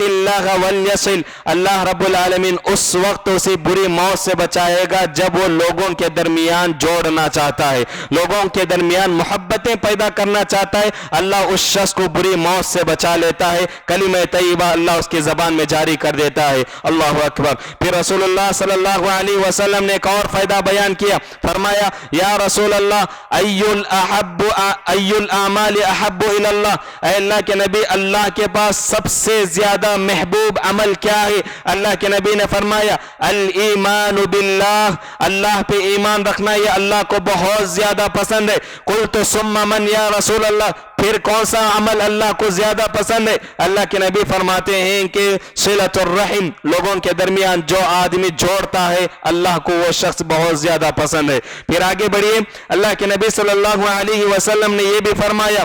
اللہ ولیصل. اللہ رب العالمین اس وقت اسے بری موت سے بچائے گا جب وہ لوگوں کے درمیان جوڑنا چاہتا ہے, لوگوں کے درمیان محبتیں پیدا کرنا چاہتا ہے. اللہ اس شخص کو بری موت سے بچا لیتا ہے, کلمہ طیبہ اللہ اس کی زبان میں جاری کر دیتا ہے. اللہ اکبر. پھر رسول اللہ صلی اللہ علیہ وسلم نے ایک اور فائدہ بیان کیا. فرمایا یا رسول اللہ ای الاعمال احب الی اللہ. اے اللہ کے نبی, اللہ کے پاس سب سے زیادہ محبوب عمل کیا ہے؟ اللہ کے نبی نے فرمایا الایمان باللہ, اللہ پہ ایمان رکھنا یہ اللہ کو بہت زیادہ پسند ہے. قلت ثم من یا رسول اللہ, پھر کون سا عمل اللہ کو زیادہ پسند ہے؟ اللہ کے نبی فرماتے ہیں کہ صلۃ الرحم, لوگوں کے درمیان جو آدمی جوڑتا ہے اللہ کو وہ شخص بہت زیادہ پسند ہے. پھر آگے بڑھیے, اللہ کے نبی صلی اللہ علیہ وسلم نے یہ بھی فرمایا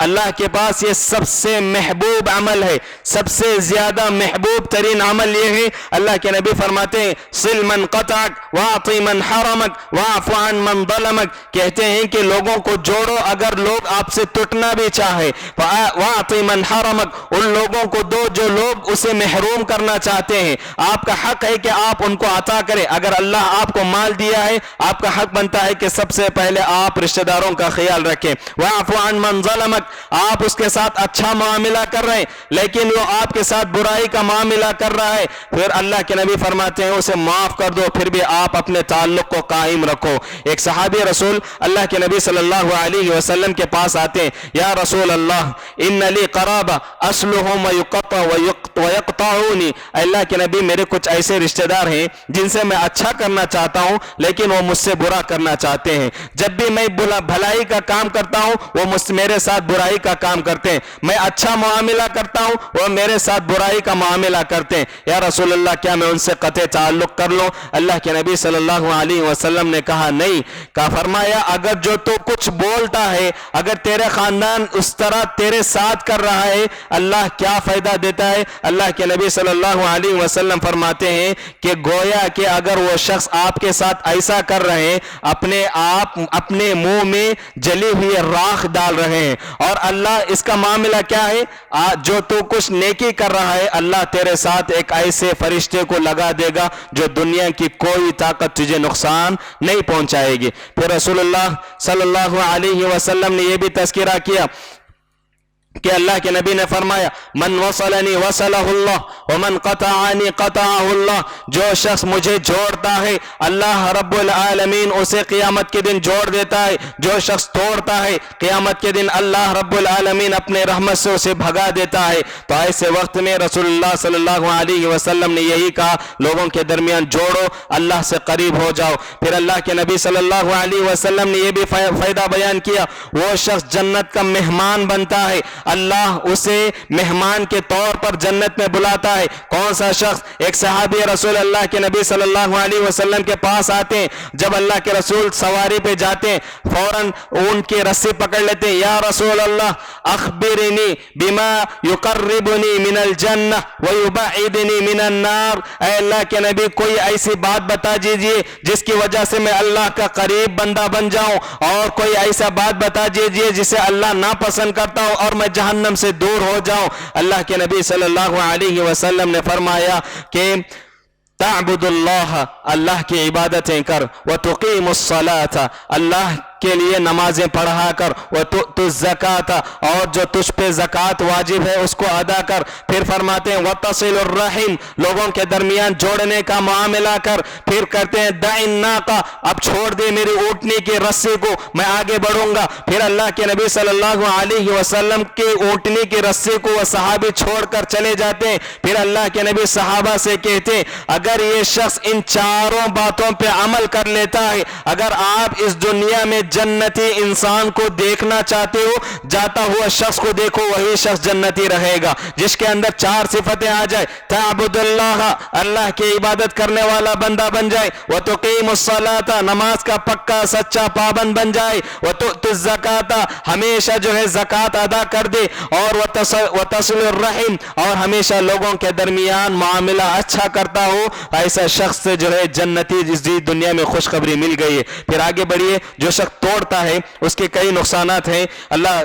اللہ کے پاس یہ سب سے محبوب عمل ہے, سب سے زیادہ محبوب ترین عمل یہ ہے. اللہ کے نبی فرماتے ہیں صل من قطعک واعطی من حرمک واعف عن من ظلمک. کہتے ہیں کہ لوگوں کو جوڑو اگر لوگ آپ سے ٹوٹنا بھی چاہے, واعطی من حرمک, ان لوگوں کو دو جو لوگ اسے محروم کرنا چاہتے ہیں. آپ کا حق ہے کہ آپ ان کو عطا کریں. اگر اللہ آپ کو مال دیا ہے آپ کا حق بنتا ہے کہ سب سے پہلے آپ رشتہ داروں کا خیال رکھیں. واعف عن من ظلمک, آپ اس کے ساتھ اچھا معاملہ کر رہے ہیں لیکن وہ آپ کے ساتھ برائی کا معاملہ کر رہا ہے, پھر اللہ کے نبی فرماتے ہیں اسے معاف کر دو, پھر بھی آپ اپنے تعلق کو قائم رکھو. ایک صحابی رسول اللہ کے نبی صلی اللہ علیہ وسلم کے پاس آتے ہیں, یا رسول اللہ ان لی قرابہ اصلهم ویقطعونی. اللہ کے نبی میرے کچھ ایسے رشتہ دار ہیں جن سے میں اچھا کرنا چاہتا ہوں لیکن وہ مجھ سے برا کرنا چاہتے ہیں. جب بھی میں بھلائی کا کام کرتا ہوں وہ میرے ساتھ برائی کا کام کرتے ہیں, میں اچھا معاملہ کرتا ہوں وہ میرے ساتھ برائی کا معاملہ کرتے ہیں. یا رسول اللہ کیا میں ان سے قطع تعلق کر لوں؟ اللہ کے نبی صلی اللہ علیہ وسلم نے کہا نہیں. فرمایا اگر جو تو کچھ بولتا ہے, اگر تیرے خاندان اس طرح تیرے ساتھ کر رہا ہے اللہ کیا فائدہ دیتا ہے؟ اللہ کے نبی صلی اللہ علیہ وسلم فرماتے ہیں کہ گویا کہ اگر وہ شخص آپ کے ساتھ ایسا کر رہے ہیں اپنے منہ میں جلی ہوئی راکھ ڈال رہے ہیں, اور اللہ اس کا معاملہ کیا ہے؟ جو تو کچھ نیکی کر رہا ہے اللہ تیرے ساتھ ایک ایسے فرشتے کو لگا دے گا جو دنیا کی کوئی طاقت تجھے نقصان نہیں پہنچائے گی. پھر رسول اللہ صلی اللہ علیہ وسلم نے یہ بھی تذکرہ کیا کہ اللہ کے نبی نے فرمایا من وصلنی وصلہ اللہ ومن قطعنی قطعہ اللہ، جو شخص مجھے جوڑتا ہے اللہ رب العالمین اسے قیامت کے دن جوڑ دیتا ہے، جو شخص توڑتا ہے قیامت کے دن اللہ رب العالمین اپنے رحمت سے اسے بھگا دیتا ہے۔ تو ایسے وقت میں رسول اللہ صلی اللہ علیہ وسلم نے یہی کہا لوگوں کے درمیان جوڑو، اللہ سے قریب ہو جاؤ۔ پھر اللہ کے نبی صلی اللہ علیہ وسلم نے یہ بھی فائدہ بیان کیا وہ شخص جنت کا مہمان بنتا ہے، اللہ اسے مہمان کے طور پر جنت میں بلاتا ہے۔ کون سا شخص؟ ایک صحابی رسول اللہ کے نبی صلی اللہ علیہ وسلم کے پاس آتے ہیں، جب اللہ کے رسول سواری پہ جاتے ہیں فوراً اونٹ کی رسی پکڑ لیتے ہیں، یا رسول اللہ اخبرنی بما یقربنی من الجنہ ویبعدنی من النار، اے اللہ کے نبی کوئی ایسی بات بتا دیجئے جس کی وجہ سے میں اللہ کا قریب بندہ بن جاؤں، اور کوئی ایسا بات بتا دیجئے جسے اللہ ناپسند کرتا ہو اور میں جہنم سے دور ہو جاؤں۔ اللہ کے نبی صلی اللہ علیہ وسلم نے فرمایا کہ تعبد اللہ، اللہ کی عبادتیں کر، وتقیم الصلاۃ، اللہ کے لیے نمازیں پڑھا کر، وتؤت الزکاۃ، اور جو تجھ پہ زکوٰۃ واجب ہے اس کو ادا کر۔ پھر فرماتے ہیں وتصل الرحم، لوگوں کے درمیان جوڑنے کا معاملہ کر۔ پھر کرتے ہیں دع الناقہ، اب چھوڑ دے میری اونٹنی کی رسی کو، میں آگے بڑھوں گا۔ پھر اللہ کے نبی صلی اللہ علیہ وسلم کے اونٹنی کی رسی کو وہ صحابی چھوڑ کر چلے جاتے ہیں۔ پھر اللہ کے نبی صحابہ سے کہتے ہیں اگر یہ شخص ان چاروں باتوں پہ عمل کر لیتا ہے، اگر آپ اس دنیا میں جنتی انسان کو دیکھنا چاہتے ہو، جاتا ہوا شخص کو دیکھو، وہی شخص جنتی رہے گا جس کے اندر چار صفتیں آ جائے۔ تعبد اللہ، اللہ کی عبادت کرنے والا بندہ بن جائے، وتقیم الصلاۃ، نماز کا پکا سچا پابند بن جائے، وتؤت الزکاۃ، ہمیشہ جو ہے زکوٰۃ ادا کر دے، اور وتصل الرحم، اور ہمیشہ لوگوں کے درمیان معاملہ اچھا کرتا ہو، ایسا شخص سے جو ہے جنتی اس دنیا میں خوشخبری مل گئی ہے۔ پھر آگے بڑھیے، جو شخص توڑتا ہے اس کے کئی نقصانات ہیں، اللہ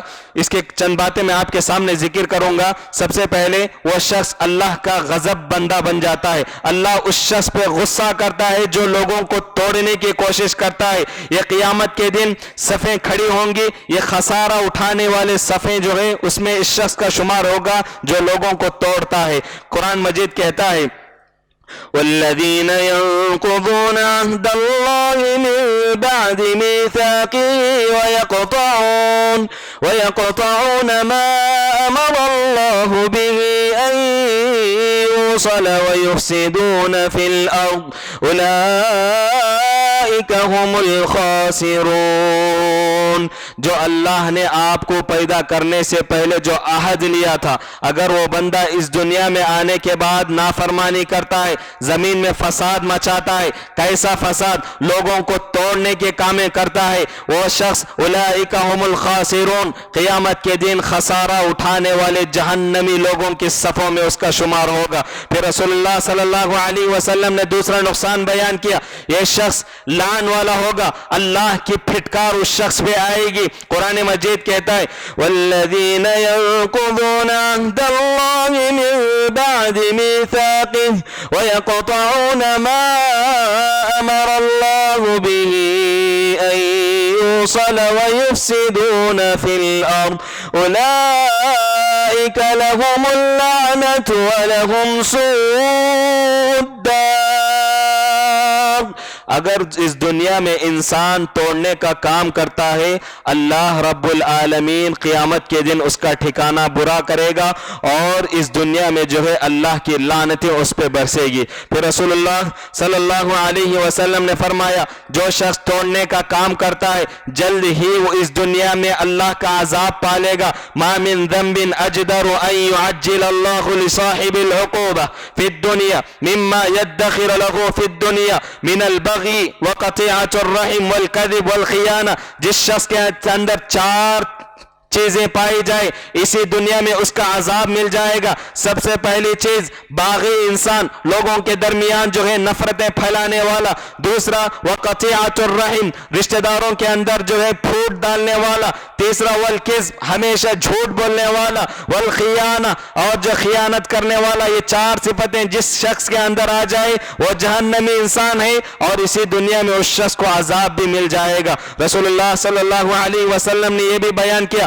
اس کے چند باتیں میں آپ کے سامنے ذکر کروں گا۔ سب سے پہلے وہ شخص اللہ کا غضب بندہ بن جاتا ہے، اللہ اس شخص پہ غصہ کرتا ہے جو لوگوں کو توڑنے کی کوشش کرتا ہے۔ یہ قیامت کے دن صفیں کھڑی ہوں گی، یہ خسارہ اٹھانے والے صفیں جو ہے اس میں اس شخص کا شمار ہوگا جو لوگوں کو توڑتا ہے۔ قرآن مجید کہتا ہے والذين ينقضون عهد الله من بعد ميثاقه ويقطعون ما أمر الله به أن يوصل ويفسدون في الأرض أولئك هم الخاسرون۔ جو اللہ نے آپ کو پیدا کرنے سے پہلے جو عہد لیا تھا، اگر وہ بندہ اس دنیا میں آنے کے بعد نافرمانی کرتا ہے، زمین میں فساد مچاتا ہے، کیسا فساد؟ لوگوں کو توڑنے کے کامیں کرتا ہے، وہ شخص اولئک هم الخاسرون، قیامت کے دن خسارہ اٹھانے والے جہنمی لوگوں کے صفوں میں اس کا شمار ہوگا۔ پھر رسول اللہ صلی اللہ علیہ وسلم نے دوسرا نقصان بیان کیا، یہ شخص لعن والا ہوگا، اللہ کی پھٹکار اس شخص پہ آئے گی۔ قرآن مجید کہتا ہے والذین ينقضون عهد الله من بعد ميثاقه ويقطعون ما أمر الله به أن يوصل ويفسدون في الأرض أولئك لهم اللعنة ولهم سوء الدار۔ اگر اس دنیا میں انسان توڑنے کا کام کرتا ہے، اللہ رب العالمین قیامت کے دن اس کا ٹھکانہ برا کرے گا، اور اس دنیا میں جو ہے اللہ کی لعنتیں اس پہ برسے گی۔ پھر رسول اللہ صلی اللہ علیہ وسلم نے فرمایا جو شخص توڑنے کا کام کرتا ہے جلد ہی وہ اس دنیا میں اللہ کا عذاب پالے گا۔ ما من ذنب اجدر ان يعجل الله لصاحب العقوبة في الدنيا مما يدخر له في الدنيا من البغي وقطيعة الرحم والكذب والخيانة۔ جس شخص کے اندر چار چیزیں پائی جائے اسی دنیا میں اس کا عذاب مل جائے گا۔ سب سے پہلی چیز باغی انسان، لوگوں کے درمیان جو ہے نفرتیں پھیلانے والا۔ دوسرا وقطیعۃ الرحم، رشتہ داروں کے اندر جو ہے پھوٹ ڈالنے والا۔ تیسرا والکذب، ہمیشہ جھوٹ بولنے والا۔ والخیانہ، اور جو خیانت کرنے والا۔ یہ چار صفتیں جس شخص کے اندر آ جائے وہ جہنمی انسان ہے، اور اسی دنیا میں اس شخص کو عذاب بھی مل جائے گا۔ رسول اللہ صلی اللہ علیہ وسلم نے یہ بھی بیان کیا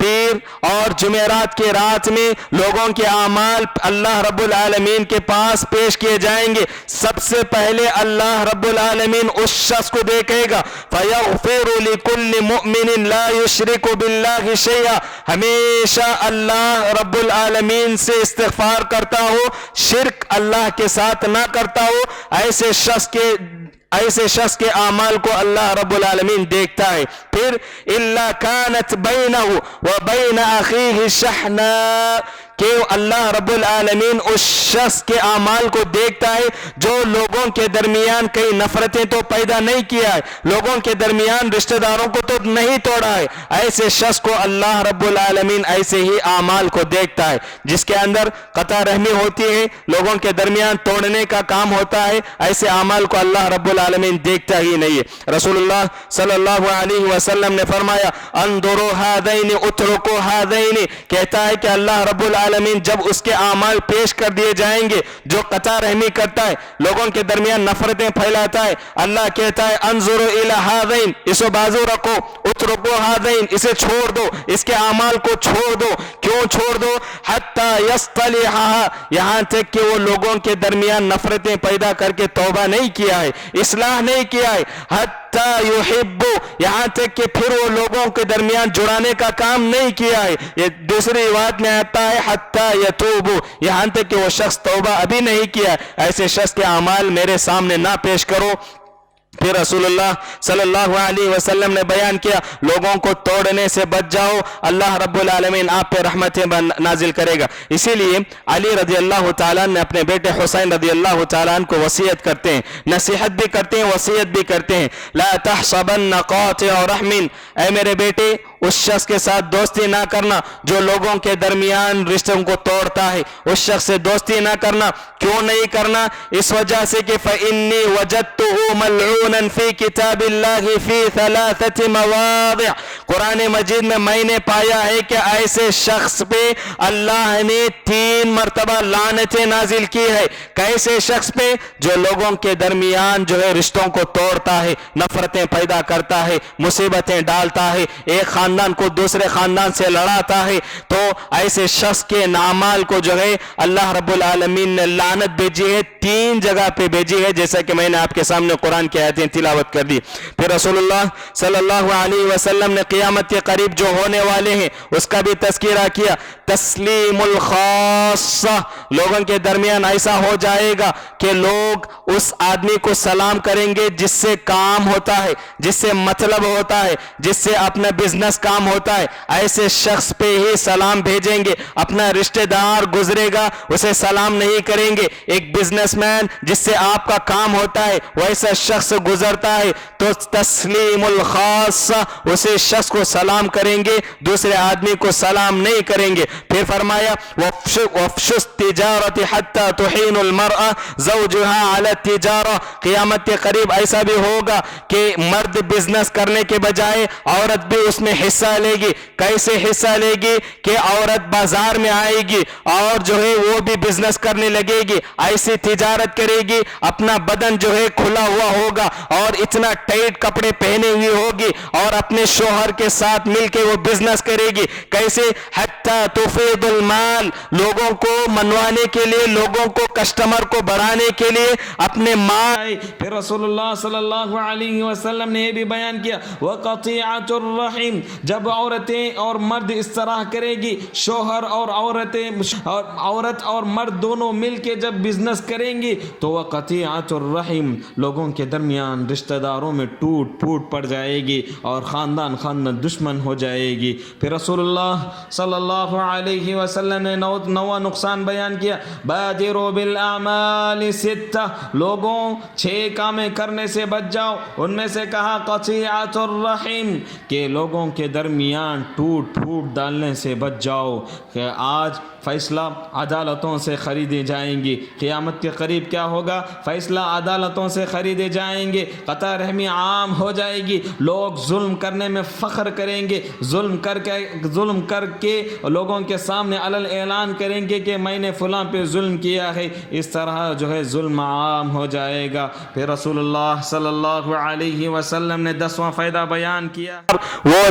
پیر اور جمعرات کی رات میں لوگوں کے اعمال اللہ رب العالمین کے پاس پیش کیے جائیں گے. سب سے پہلے اللہ رب العالمین اس شخص کو دیکھے گا. فَيَغْفِرُ لِكُلِّ مُؤْمِنٍ لَا يُشْرِكُ بِاللَّهِ شَيْئًا, ہمیشہ اللہ رب العالمین سے استغفار کرتا ہو, شرک اللہ کے ساتھ نہ کرتا ہو, ایسے شخص کے اعمال کو اللہ رب العالمین دیکھتا ہے. پھر إِلَّا كَانَتْ بَيْنَهُ وَبَيْنَ أَخِيهِ شَحْنَاء, کہ اللہ رب العالمین اس شخص کے اعمال کو دیکھتا ہے جو لوگوں کے درمیان کئی نفرتیں تو پیدا نہیں کیا ہے, لوگوں کے درمیان رشتہ داروں کو تو نہیں توڑا ہے. ایسے شخص کو اللہ رب العالمین ایسے ہی اعمال کو دیکھتا ہے جس کے اندر قطع رحمی ہوتی ہے, لوگوں کے درمیان توڑنے کا کام ہوتا ہے. ایسے اعمال کو اللہ رب العالمین دیکھتا ہی نہیں ہے. رسول اللہ صلی اللہ علیہ وسلم نے فرمایا انظروا هذین اترکوا هذین, کہتا ہے کہ اللہ رب العالمین جب اس کے اعمال پیش کر دیے جائیں گے جو قطع رحمی کرتا ہے, لوگوں کے درمیان نفرتیں پھیلاتا ہے, اللہ کہتا ہے انظروا الی هذین, اسے بازو رکھو, اترکوا هذین, اسے چھوڑ دو, اس کے اعمال کو چھوڑ دو. کیوں چھوڑ دو؟ حتی یصطلحها, یہاں تک کہ وہ لوگوں کے درمیان نفرتیں پیدا کر کے توبہ نہیں کیا ہے, اصلاح نہیں کیا ہے. حتی یحب, یہاں تک کہ پھر وہ لوگوں کے درمیان جڑانے کا کام نہیں کیا ہے. یہ دوسری روایت میں آتا ہے حتی یتوب, یہاں تک کہ وہ شخص توبہ ابھی نہیں کیا. ایسے شخص کے اعمال میرے سامنے نہ پیش کرو. پھر رسول اللہ صلی اللہ علیہ وسلم نے بیان کیا لوگوں کو توڑنے سے بچ جاؤ, اللہ رب العالمین آپ پہ رحمتیں نازل کرے گا. اسی لیے علی رضی اللہ تعالیٰ نے اپنے بیٹے حسین رضی اللہ تعالیٰ کو وصیت کرتے ہیں, نصیحت بھی کرتے ہیں, وصیت بھی کرتے ہیں. لا تحسبن قاطع رحم, اے میرے بیٹے اس شخص کے ساتھ دوستی نہ کرنا جو لوگوں کے درمیان رشتوں کو توڑتا ہے, اس شخص سے دوستی نہ کرنا. کیوں نہیں کرنا؟ اس وجہ سے کہ فإنی وجدته ملعونا فی کتاب اللہ فی 3 مواضع, قرآن مجید میں نے پایا ہے کہ ایسے شخص پہ اللہ نے 3 مرتبہ لعنتیں نازل کی ہے. کیسے شخص پہ؟ جو لوگوں کے درمیان جو ہے رشتوں کو توڑتا ہے, نفرتیں پیدا کرتا ہے, مصیبتیں ڈالتا ہے, ایک خاندان کو دوسرے خاندان سے لڑاتا ہے. تو ایسے شخص کے اعمال کو جو ہے اللہ رب العالمین نے لعنت بھیجی ہے, 3 جگہ پہ بھیجی ہے, جیسا کہ میں نے آپ کے سامنے قرآن کی آیتیں تلاوت کر دی. پھر رسول اللہ صلی اللہ علیہ وسلم نے قیامت کے قریب جو ہونے والے ہیں اس کا بھی تذکرہ کیا. تسلیم الخاصہ, لوگوں کے درمیان ایسا ہو جائے گا کہ لوگ اس آدمی کو سلام کریں گے جس سے کام ہوتا ہے, جس سے مطلب ہوتا ہے, جس سے اپنا بزنس کام ہوتا ہے, ایسے شخص پہ ہی سلام بھیجیں گے. اپنا رشتہ دار گزرے گا اسے سلام نہیں کریں گے. ایک بزنس مین جس سے آپ کا کام ہوتا ہے ویسا شخص گزرتا ہے تو تسلیم الخاصہ, اسے شخص کو سلام کریں گے, دوسرے آدمی کو سلام نہیں کریں گے. پھر فرمایا وفشوا التجارۃ حتی تحین المرأة زوجها علی التجارہ, قیامت کے قریب ایسا بھی ہوگا کہ مرد بزنس کرنے کے بجائے عورت بھی اس میں حصہ لے گی. کیسے حصہ لے گی؟ کہ عورت بازار میں آئے گی اور جو ہے وہ بھی بزنس کرنے لگے گی, ایسی تجارت کرے گی, اپنا بدن جو ہے کھلا ہوا ہوگا اور اتنا ٹائٹ کپڑے پہنے ہوئی ہوگی اور اپنے شوہر کے ساتھ مل کے وہ بزنس کرے گی. کیسے؟ حتی تفید المال, لوگوں کو منوانے کے لیے, لوگوں کو کسٹمر کو بڑھانے کے لیے اپنے مال. پھر رسول اللہ صلی اللہ علیہ وسلم نے یہ بھی بیان کیا وقطیعۃ الرحم, جب عورتیں اور مرد اس طرح کرے گی, شوہر اور عورت اور مرد دونوں مل کے جب بزنس کریں گی تو وقطیعۃ الرحم, لوگوں کے درمیان رشتہ داروں میں ٹوٹ پھوٹ پڑ جائے گی اور خاندان دشمن ہو جائے گی. پھر رسول اللہ صلی اللہ علیہ وسلم نے نواں نقصان بیان کیا بادروا بالاعمال 6, لوگوں 6 کامیں کرنے سے بچ جاؤ. ان میں سے کہا قطیعۃ الرحم, کہ لوگوں کے درمیان ٹوٹ پھوٹ ڈالنے سے بچ جاؤ. کہ آج فیصلہ عدالتوں سے خریدے جائیں گے, قیامت کے قریب کیا ہوگا؟ فیصلہ عدالتوں سے خریدے جائیں گے, قطع رحمی عام ہو جائے گی, لوگ ظلم کرنے میں فخر کریں گے, ظلم کر کے لوگوں کے سامنے علل اعلان کریں گے کہ میں نے فلاں پہ ظلم کیا ہے. اس طرح جو ہے ظلم عام ہو جائے گا. پھر رسول اللہ صلی اللہ علیہ وسلم نے 10واں فائدہ بیان کیا, وہ